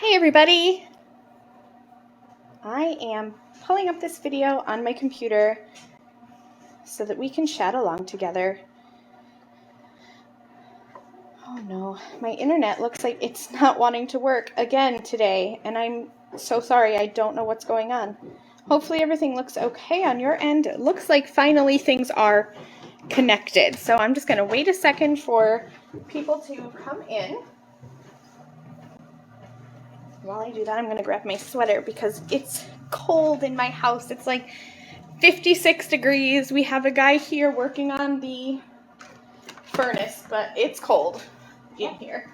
Hey everybody! I am pulling up this video on my computer so that we can chat along together. Oh no, my internet looks like it's not wanting to work again today, and I'm so sorry, I don't know what's going on. Hopefully everything looks okay on your end. It looks like finally things are connected, so I'm just going to wait a second for people to come in. While I do that, I'm going to grab my sweater because it's cold in my house. It's like 56 degrees. We have a guy here working on the furnace, but it's cold in here.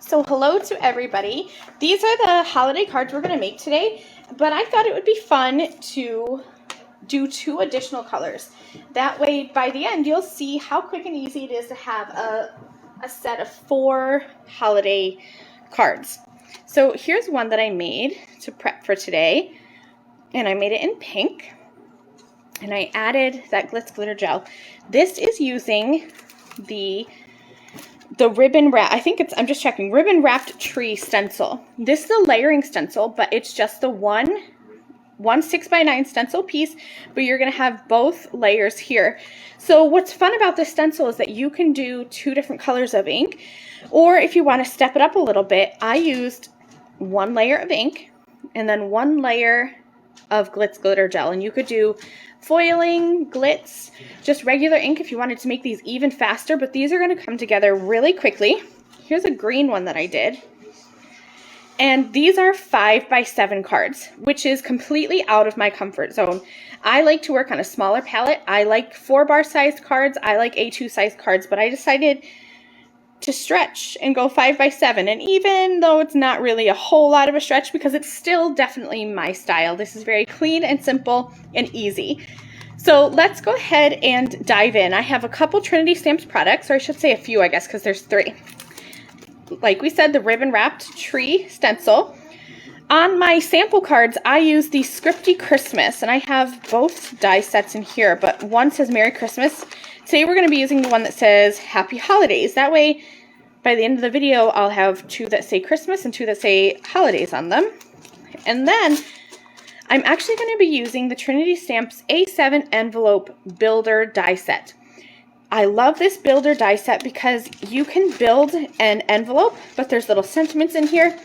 So hello to everybody. These are the holiday cards we're going to make today, but I thought it would be fun to do 2 additional colors. That way, by the end, you'll see how quick and easy it is to have a set of 4 holiday cards. So here's one that I made to prep for today, and I made it in pink, and I added that glitz glitter gel. This is using the ribbon wrap. I'm just checking, ribbon wrapped tree stencil. This is a layering stencil, but it's just the one 6x9 stencil piece, but you're going to have both layers here. So what's fun about this stencil is that you can do 2 different colors of ink, or if you want to step it up a little bit, I used 1 layer of ink and then 1 layer of glitz glitter gel, and you could do foiling, glitz, just regular ink if you wanted to make these even faster, but these are going to come together really quickly. Here's a green one that I did. And these are 5x7 cards, which is completely out of my comfort zone. I like to work on a smaller palette. I like 4-bar sized cards. I like A2 sized cards, but I decided to stretch and go 5x7. And even though it's not really a whole lot of a stretch, because it's still definitely my style, this is very clean and simple and easy. So let's go ahead and dive in. I have a couple Trinity Stamps products, or I should say a few, I guess, because there's 3. Like we said, the ribbon wrapped tree stencil. On my sample cards, I use the Scripty Christmas, and I have both die sets in here, but one says Merry Christmas. Today we're going to be using the one that says Happy Holidays. That way, by the end of the video, I'll have 2 that say Christmas and 2 that say Holidays on them. And then I'm actually going to be using the Trinity Stamps A7 Envelope Builder die set. I love this builder die set because you can build an envelope, but there's little sentiments in here,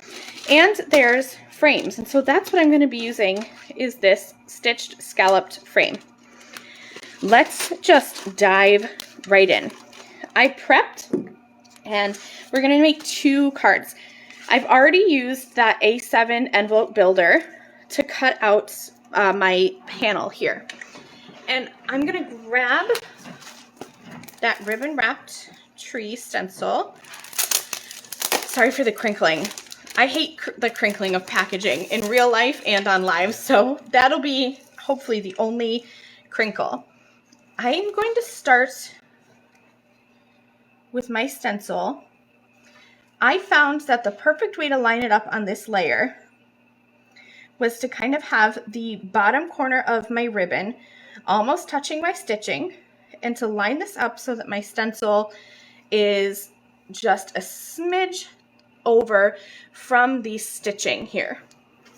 and there's frames. And so that's what I'm going to be using, is this stitched scalloped frame. Let's just dive right in. I prepped, and we're going to make 2 cards. I've already used that A7 envelope builder to cut out my panel here. And I'm going to grab that ribbon wrapped tree stencil. Sorry for the crinkling. I hate the crinkling of packaging in real life and on live, so that'll be hopefully the only crinkle. I'm going to start with my stencil. I found that the perfect way to line it up on this layer was to kind of have the bottom corner of my ribbon almost touching my stitching, and to line this up so that my stencil is just a smidge over from the stitching here.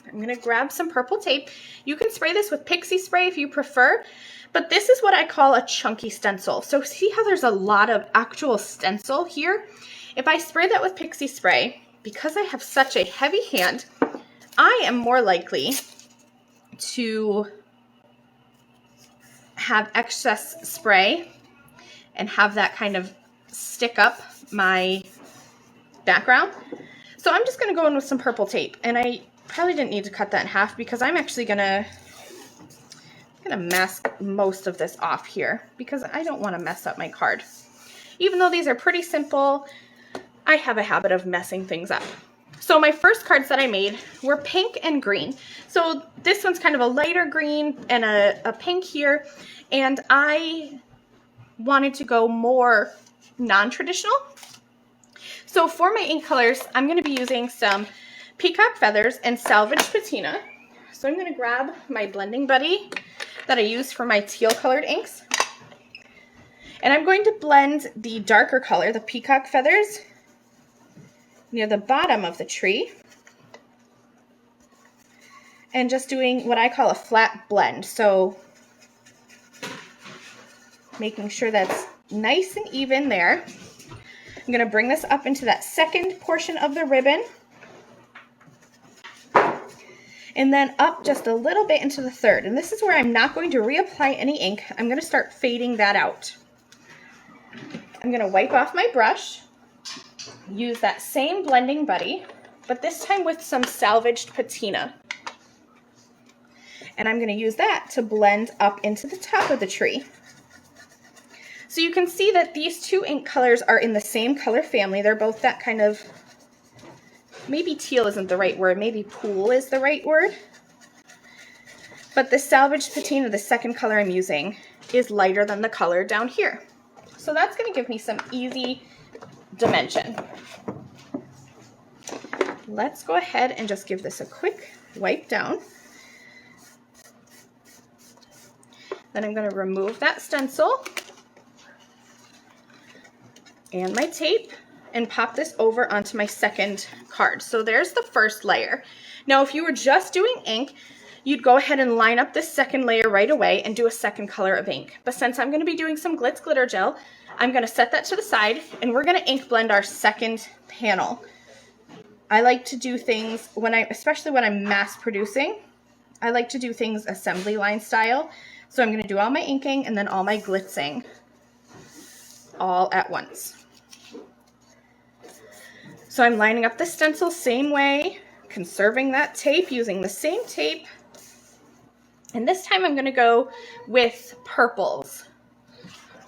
I'm going to grab some purple tape. You can spray this with pixie spray if you prefer, but this is what I call a chunky stencil. So see how there's a lot of actual stencil here? If I spray that with pixie spray, because I have such a heavy hand, I am more likely to have excess spray and have that kind of stick up my background. So I'm just going to go in with some purple tape, and I probably didn't need to cut that in half because I'm actually going to mask most of this off here because I don't want to mess up my card. Even though these are pretty simple, I have a habit of messing things up. So my first cards that I made were pink and green. So this one's kind of a lighter green and a pink here. And I wanted to go more non-traditional. So for my ink colors, I'm going to be using some peacock feathers and salvage patina. So I'm going to grab my blending buddy that I use for my teal colored inks. And I'm going to blend the darker color, the peacock feathers, near the bottom of the tree. And just doing what I call a flat blend. So making sure that's nice and even there. I'm going to bring this up into that second portion of the ribbon. And then up just a little bit into the third. And this is where I'm not going to reapply any ink. I'm going to start fading that out. I'm going to wipe off my brush, use that same blending buddy, but this time with some salvaged patina. And I'm going to use that to blend up into the top of the tree. So you can see that these two ink colors are in the same color family. They're both that kind of, maybe teal isn't the right word, maybe pool is the right word. But the salvaged patina, the second color I'm using, is lighter than the color down here. So that's going to give me some easy dimension. Let's go ahead and just give this a quick wipe down. Then I'm going to remove that stencil and my tape and pop this over onto my second card. So there's the first layer. Now if you were just doing ink, you'd go ahead and line up this second layer right away and do a second color of ink. But since I'm going to be doing some glitz glitter gel, I'm going to set that to the side and we're going to ink blend our second panel. I like to do things especially when I'm mass producing, I like to do things assembly line style. So I'm going to do all my inking and then all my glitzing all at once. So I'm lining up the stencil same way, conserving that tape, using the same tape. And this time I'm going to go with purples.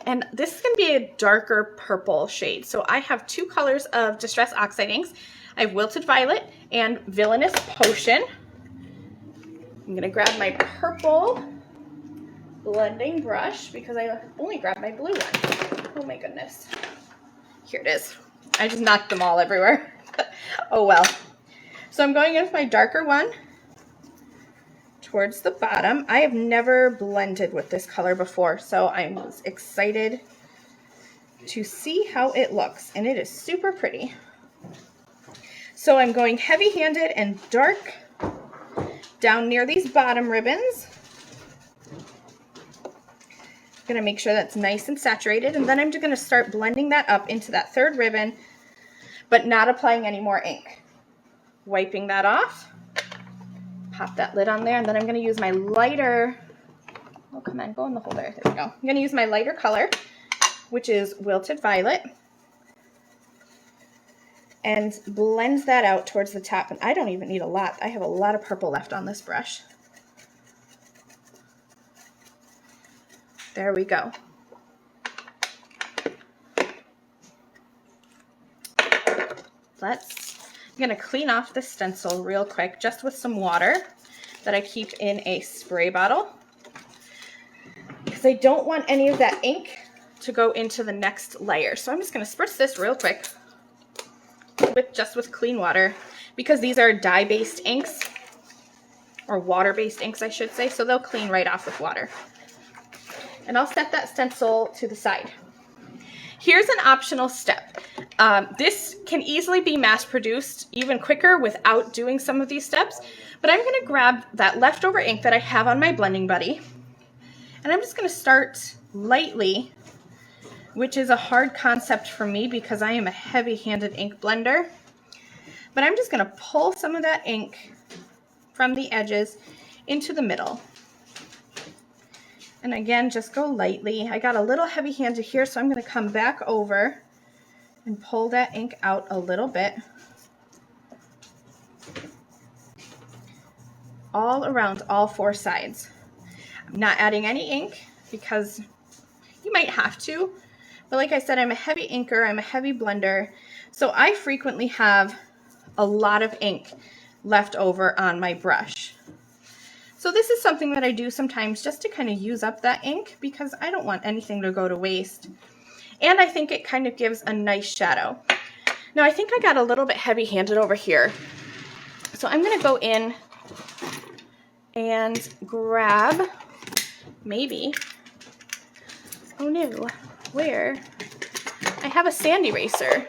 And this is going to be a darker purple shade. So I have two colors of Distress Oxide inks. I have Wilted Violet and Villainous Potion. I'm going to grab my purple blending brush because I only grabbed my blue one. Oh my goodness. Here it is. I just knocked them all everywhere. Oh well. So I'm going in with my darker one towards the bottom. I have never blended with this color before, so I'm excited to see how it looks, and it is super pretty. So I'm going heavy-handed and dark down near these bottom ribbons. I'm going to make sure that's nice and saturated, and then I'm just going to start blending that up into that third ribbon, but not applying any more ink. Wiping that off, pop that lid on there, and then I'm going to use my lighter, oh come on, go in the holder, there we go. I'm going to use my lighter color, which is Wilted Violet, and blend that out towards the top, and I don't even need a lot. I have a lot of purple left on this brush. There we go. I'm going to clean off the stencil real quick just with some water that I keep in a spray bottle because I don't want any of that ink to go into the next layer. So I'm just going to spritz this real quick with clean water because these are dye-based inks, or water-based inks I should say, so they'll clean right off with water. And I'll set that stencil to the side. Here's an optional step. This can easily be mass produced even quicker without doing some of these steps, but I'm going to grab that leftover ink that I have on my blending buddy, and I'm just going to start lightly, which is a hard concept for me because I am a heavy-handed ink blender, but I'm just going to pull some of that ink from the edges into the middle. And again, just go lightly. I got a little heavy-handed here, so I'm going to come back over and pull that ink out a little bit. All around all four sides. I'm not adding any ink because you might have to, but like I said, I'm a heavy inker, I'm a heavy blender, so I frequently have a lot of ink left over on my brush. So this is something that I do sometimes just to kind of use up that ink because I don't want anything to go to waste. And I think it kind of gives a nice shadow. Now I think I got a little bit heavy-handed over here. So I'm going to go in and grab maybe, oh no, where? I have a sand eraser.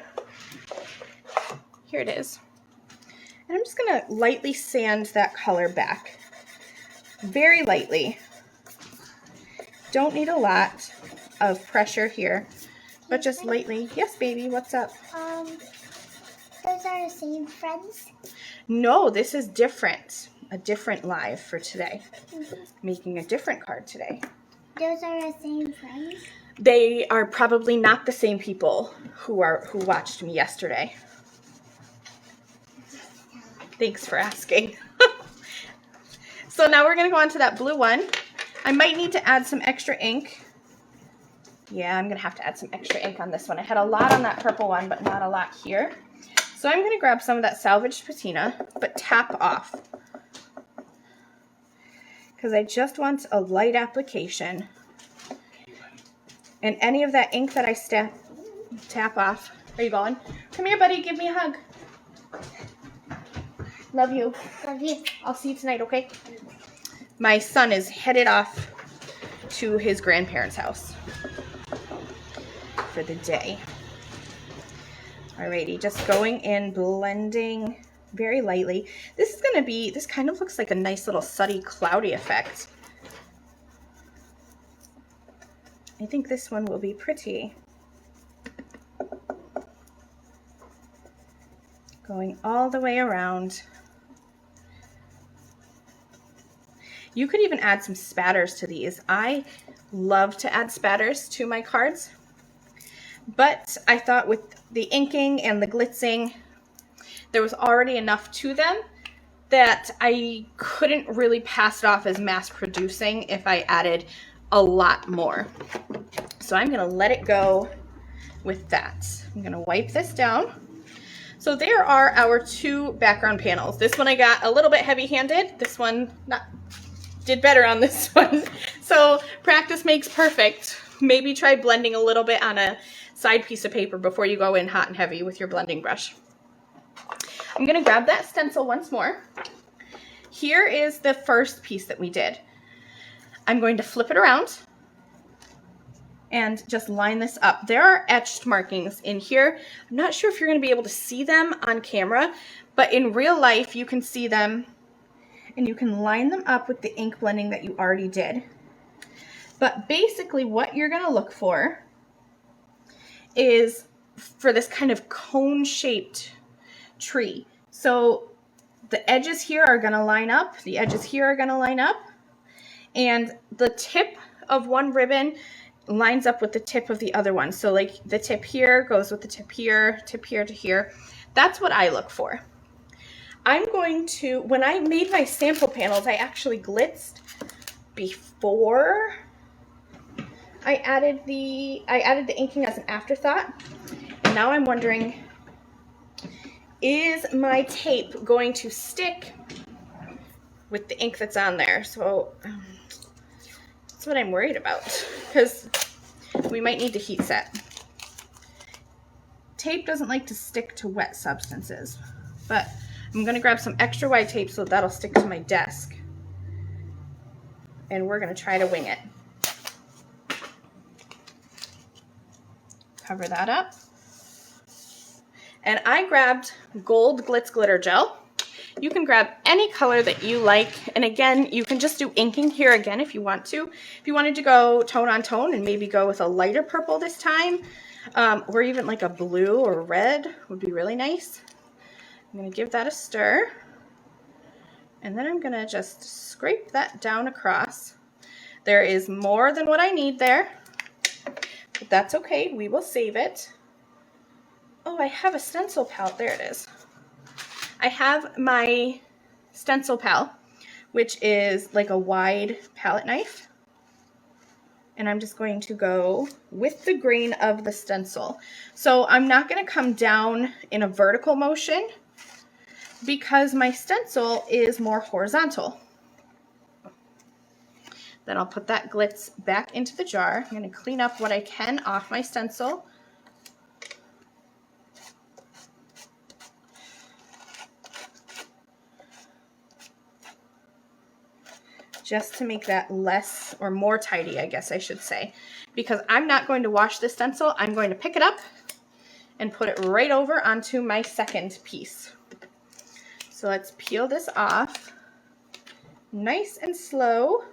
Here it is. And I'm just going to lightly sand that color back. Very lightly. Don't need a lot of pressure here, but just lightly. Yes, baby, what's up? Those are the same friends? No, this is different. A different live for today. Making a different card today. Those are the same friends? They are probably not the same people who watched me yesterday. Thanks for asking. So now we're going to go on to that blue one. I might need to add some extra ink. Yeah, I'm going to have to add some extra ink on this one. I had a lot on that purple one, but not a lot here. So I'm going to grab some of that salvaged patina, but tap off. Because I just want a light application. And any of that ink that I tap off. Are you going? Come here, buddy. Give me a hug. Love you. Love you. I'll see you tonight, okay? My son is headed off to his grandparents' house for the day. Alrighty, just going in, blending very lightly. This kind of looks like a nice little sunny, cloudy effect. I think this one will be pretty. Going all the way around. You could even add some spatters to these. I love to add spatters to my cards, but I thought with the inking and the glitzing, there was already enough to them that I couldn't really pass it off as mass producing if I added a lot more. So I'm going to let it go with that. I'm going to wipe this down. So there are our two background panels. This one I got a little bit heavy-handed. This one did better on this one. So practice makes perfect. Maybe try blending a little bit on a side piece of paper before you go in hot and heavy with your blending brush. I'm going to grab that stencil once more. Here is the first piece that we did. I'm going to flip it around and just line this up. There are etched markings in here. I'm not sure if you're going to be able to see them on camera, but in real life you can see them and you can line them up with the ink blending that you already did. But basically what you're going to look for is for this kind of cone-shaped tree. So the edges here are going to line up, the edges here are going to line up, and the tip of one ribbon lines up with the tip of the other one. So like the tip here goes with the tip here to here. That's what I look for. I'm going to, when I made my sample panels, I actually blitzed before I added the inking as an afterthought. And now I'm wondering, is my tape going to stick with the ink that's on there? So that's what I'm worried about, because we might need to heat set. Tape doesn't like to stick to wet substances, but I'm going to grab some extra wide tape so that'll stick to my desk. And we're going to try to wing it. Cover that up. And I grabbed gold glitz glitter gel. You can grab any color that you like. And again, you can just do inking here again if you want to. If you wanted to go tone on tone and maybe go with a lighter purple this time, or even like a blue or red would be really nice. I'm going to give that a stir. And then I'm going to just scrape that down across. There is more than what I need there, but that's okay. We will save it. Oh, I have a stencil palette. There it is. I have my stencil pal, which is like a wide palette knife. And I'm just going to go with the grain of the stencil. So I'm not going to come down in a vertical motion because my stencil is more horizontal. Then I'll put that glitz back into the jar. I'm going to clean up what I can off my stencil. Just to make that less or more tidy, I guess I should say. Because I'm not going to wash this stencil. I'm going to pick it up and put it right over onto my second piece. So let's peel this off. Nice and slow.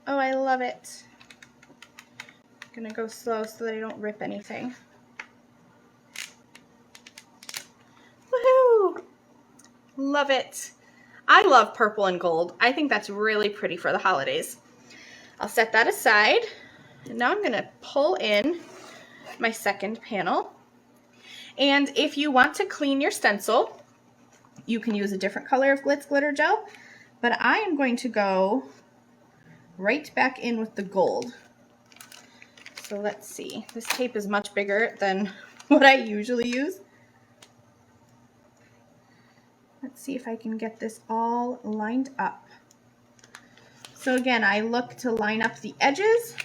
Oh, I love it. I'm gonna go slow so that I don't rip anything. Woohoo! Love it. I love purple and gold. I think that's really pretty for the holidays. I'll set that aside. And now I'm gonna pull in my second panel. And if you want to clean your stencil, you can use a different color of glitz glitter gel, but I am going to go right back in with the gold. So let's see. This tape is much bigger than what I usually use. Let's see if I can get this all lined up. So again, I look to line up the edges,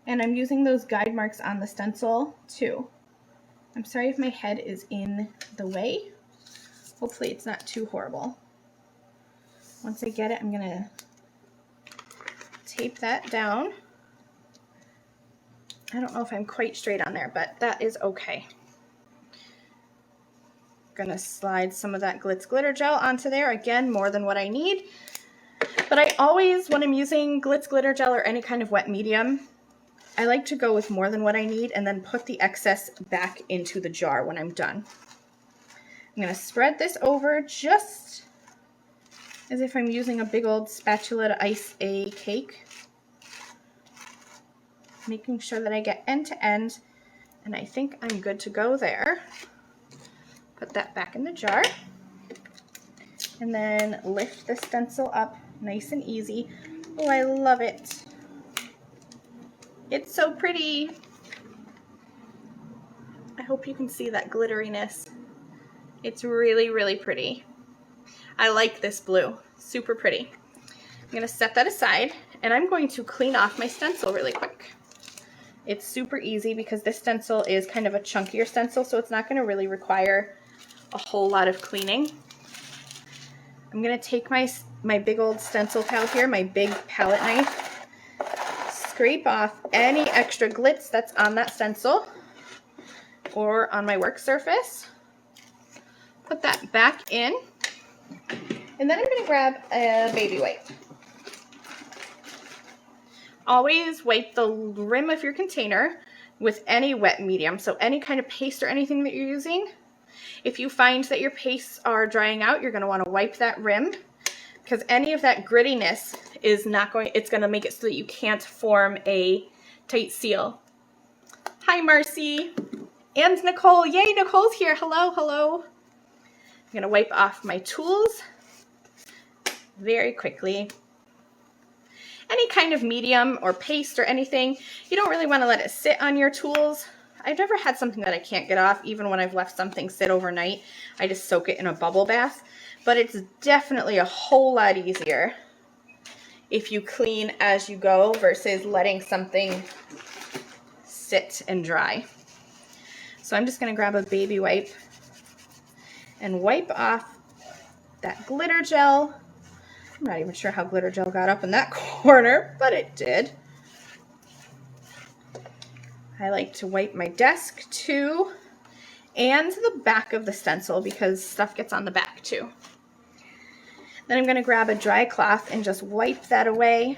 and I'm using those guide marks on the stencil too. I'm sorry if my head is in the way. Hopefully it's not too horrible. Once I get it, I'm gonna tape that down. I don't know if I'm quite straight on there, but that is okay. Gonna slide some of that glitz glitter gel onto there. Again, more than what I need. But I always, when I'm using glitz glitter gel or any kind of wet medium, I like to go with more than what I need and then put the excess back into the jar when I'm done. I'm gonna spread this over just as if I'm using a big old spatula to ice a cake. Making sure that I get end to end, and I think I'm good to go there. Put that back in the jar, and then lift the stencil up nice and easy. Oh, I love it. It's so pretty. I hope you can see that glitteriness. It's really, really pretty. I like this blue, super pretty. I'm gonna set that aside, and I'm going to clean off my stencil really quick. It's super easy because this stencil is kind of a chunkier stencil, so it's not gonna really require a whole lot of cleaning. I'm gonna take my big old stencil pal here, my big palette knife, scrape off any extra glitz that's on that stencil or on my work surface. Put that back in, and then I'm gonna grab a baby wipe. Always wipe the rim of your container with any wet medium, so any kind of paste or anything that you're using. If you find that your pastes are drying out, you're going to want to wipe that rim, because any of that grittiness is not going, it's going to make it so that you can't form a tight seal. Hi, Marcy. And Nicole. Yay, Nicole's here. Hello, hello. I'm going to wipe off my tools very quickly. Any kind of medium or paste or anything, you don't really want to let it sit on your tools. I've never had something that I can't get off, even when I've left something sit overnight. I just soak it in a bubble bath. But it's definitely a whole lot easier if you clean as you go versus letting something sit and dry. So I'm just going to grab a baby wipe and wipe off that glitter gel. I'm not even sure how glitter gel got up in that corner, but it did. I like to wipe my desk too, and the back of the stencil because stuff gets on the back too. Then I'm going to grab a dry cloth and just wipe that away.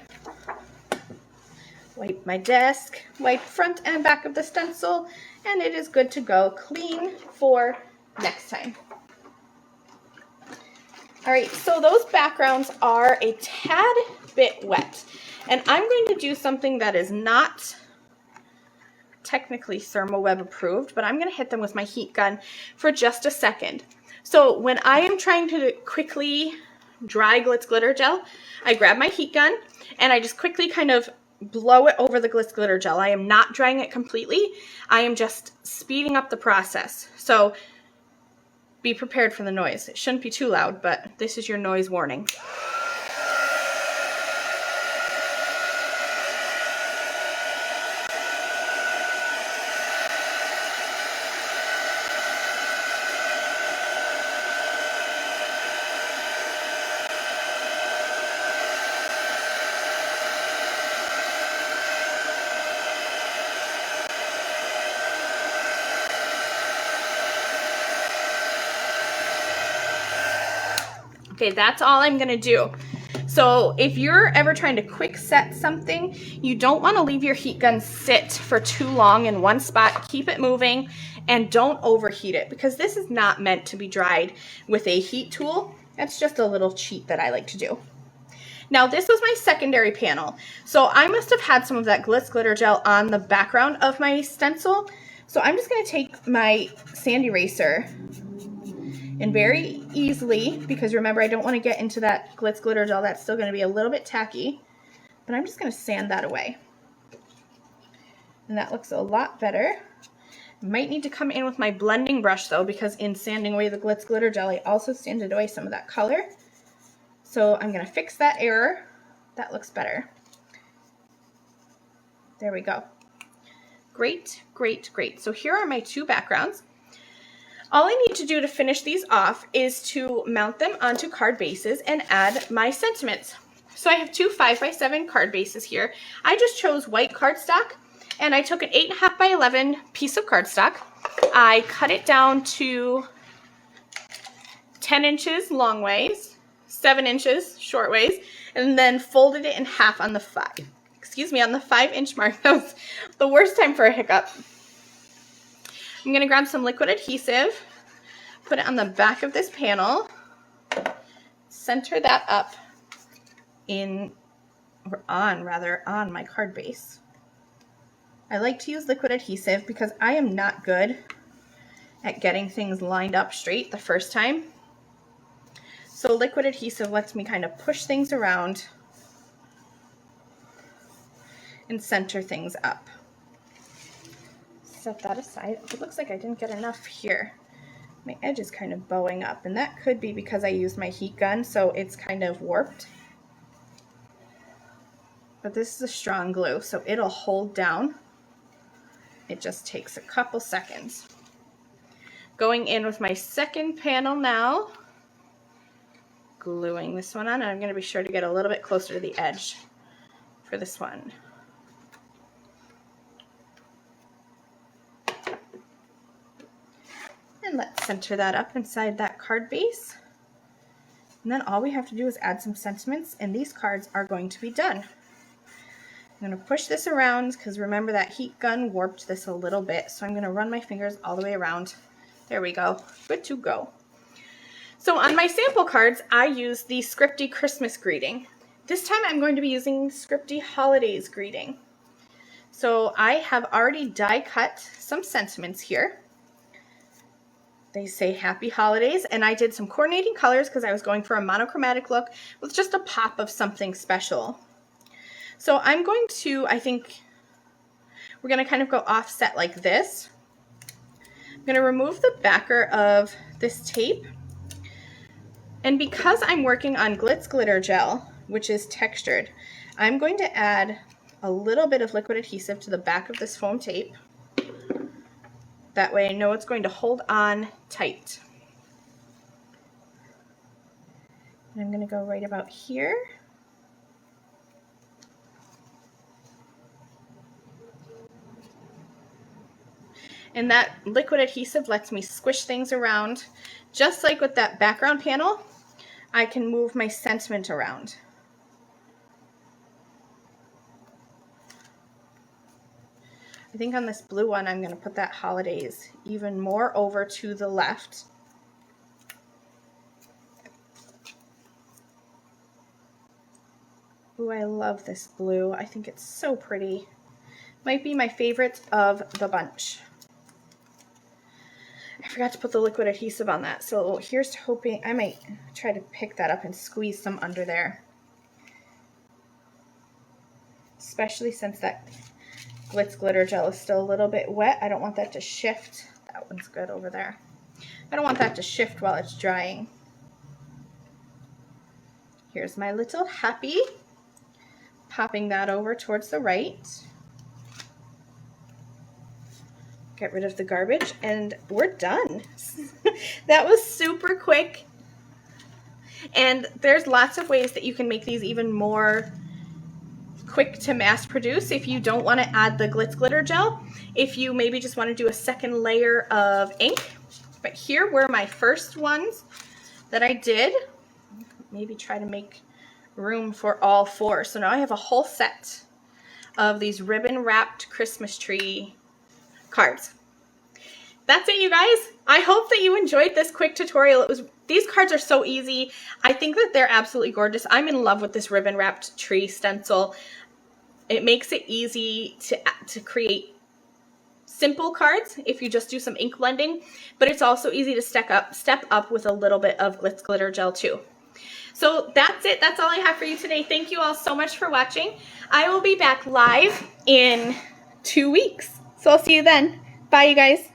Wipe my desk, wipe front and back of the stencil, and it is good to go, clean for next time. All right, so those backgrounds are a tad bit wet, and I'm going to do something that is not technically ThermoWeb approved, but I'm going to hit them with my heat gun for just a second. So when I am trying to quickly dry glitz glitter gel, I grab my heat gun and I just quickly kind of blow it over the glitz glitter gel. I am not drying it completely. I am just speeding up the process. So be prepared for the noise. It shouldn't be too loud, but this is your noise warning. Okay, that's all I'm gonna do. So if you're ever trying to quick set something, you don't want to leave your heat gun sit for too long in one spot. Keep it moving and don't overheat it, because this is not meant to be dried with a heat tool. That's just a little cheat that I like to do. Now this was my secondary panel. So I must have had some of that glitz glitter gel on the background of my stencil. So I'm just gonna take my sand eraser and very easily, because remember I don't want to get into that glitz glitter gel, that's still going to be a little bit tacky, but I'm just going to sand that away. And that looks a lot better. Might need to come in with my blending brush though, because in sanding away the glitz glitter gel I also sanded away some of that color. So I'm going to fix that error. That looks better. There we go. Great, great, great. So here are my two backgrounds. All I need to do to finish these off is to mount them onto card bases and add my sentiments. So I have two 5x7 card bases here. I just chose white cardstock, and I took an 8.5 by 11 piece of cardstock. I cut it down to 10 inches long ways, 7 inches short ways, and then folded it in half on the 5-inch mark. That was the worst time for a hiccup. I'm going to grab some liquid adhesive, put it on the back of this panel, center that up on my card base. I like to use liquid adhesive because I am not good at getting things lined up straight the first time. So liquid adhesive lets me kind of push things around and center things up. Set that aside. It looks like I didn't get enough here. My edge is kind of bowing up, and that could be because I used my heat gun, so it's kind of warped. But this is a strong glue, so it'll hold down. It just takes a couple seconds. Going in with my second panel now, gluing this one on, and I'm going to be sure to get a little bit closer to the edge for this one. And let's center that up inside that card base. And then all we have to do is add some sentiments, and these cards are going to be done. I'm going to push this around because remember that heat gun warped this a little bit, so I'm going to run my fingers all the way around. There we go. Good to go. So on my sample cards, I use the Scripty Christmas greeting. This time I'm going to be using Scripty Holidays greeting. So I have already die cut some sentiments here. They say Happy Holidays, and I did some coordinating colors because I was going for a monochromatic look with just a pop of something special. So I'm going to, I think, we're going to kind of go offset like this. I'm going to remove the backer of this tape. And because I'm working on glitz glitter gel, which is textured, I'm going to add a little bit of liquid adhesive to the back of this foam tape. That way I know it's going to hold on tight. And I'm going to go right about here. And that liquid adhesive lets me squish things around. Just like with that background panel, I can move my sentiment around. I think on this blue one, I'm going to put that holidays even more over to the left. Ooh, I love this blue. I think it's so pretty. Might be my favorite of the bunch. I forgot to put the liquid adhesive on that, so here's hoping. I might try to pick that up and squeeze some under there. Especially since that glitz glitter gel is still a little bit wet. I don't want that to shift. That one's good over there. I don't want that to shift while it's drying. Here's my little happy. Popping that over towards the right. Get rid of the garbage, and we're done. That was super quick. And there's lots of ways that you can make these even more quick to mass produce if you don't want to add the glitz glitter gel. If you maybe just want to do a second layer of ink. But here were my first ones that I did. maybe try to make room for all 4. So now I have a whole set of these ribbon wrapped Christmas tree cards. That's it, you guys. I hope that you enjoyed this quick tutorial. These cards are so easy. I think that they're absolutely gorgeous. I'm in love with this ribbon wrapped tree stencil. It makes it easy to create simple cards if you just do some ink blending, but it's also easy to step up with a little bit of glitz glitter gel too. So that's it. That's all I have for you today. Thank you all so much for watching. I will be back live in 2 weeks. So I'll see you then. Bye, you guys.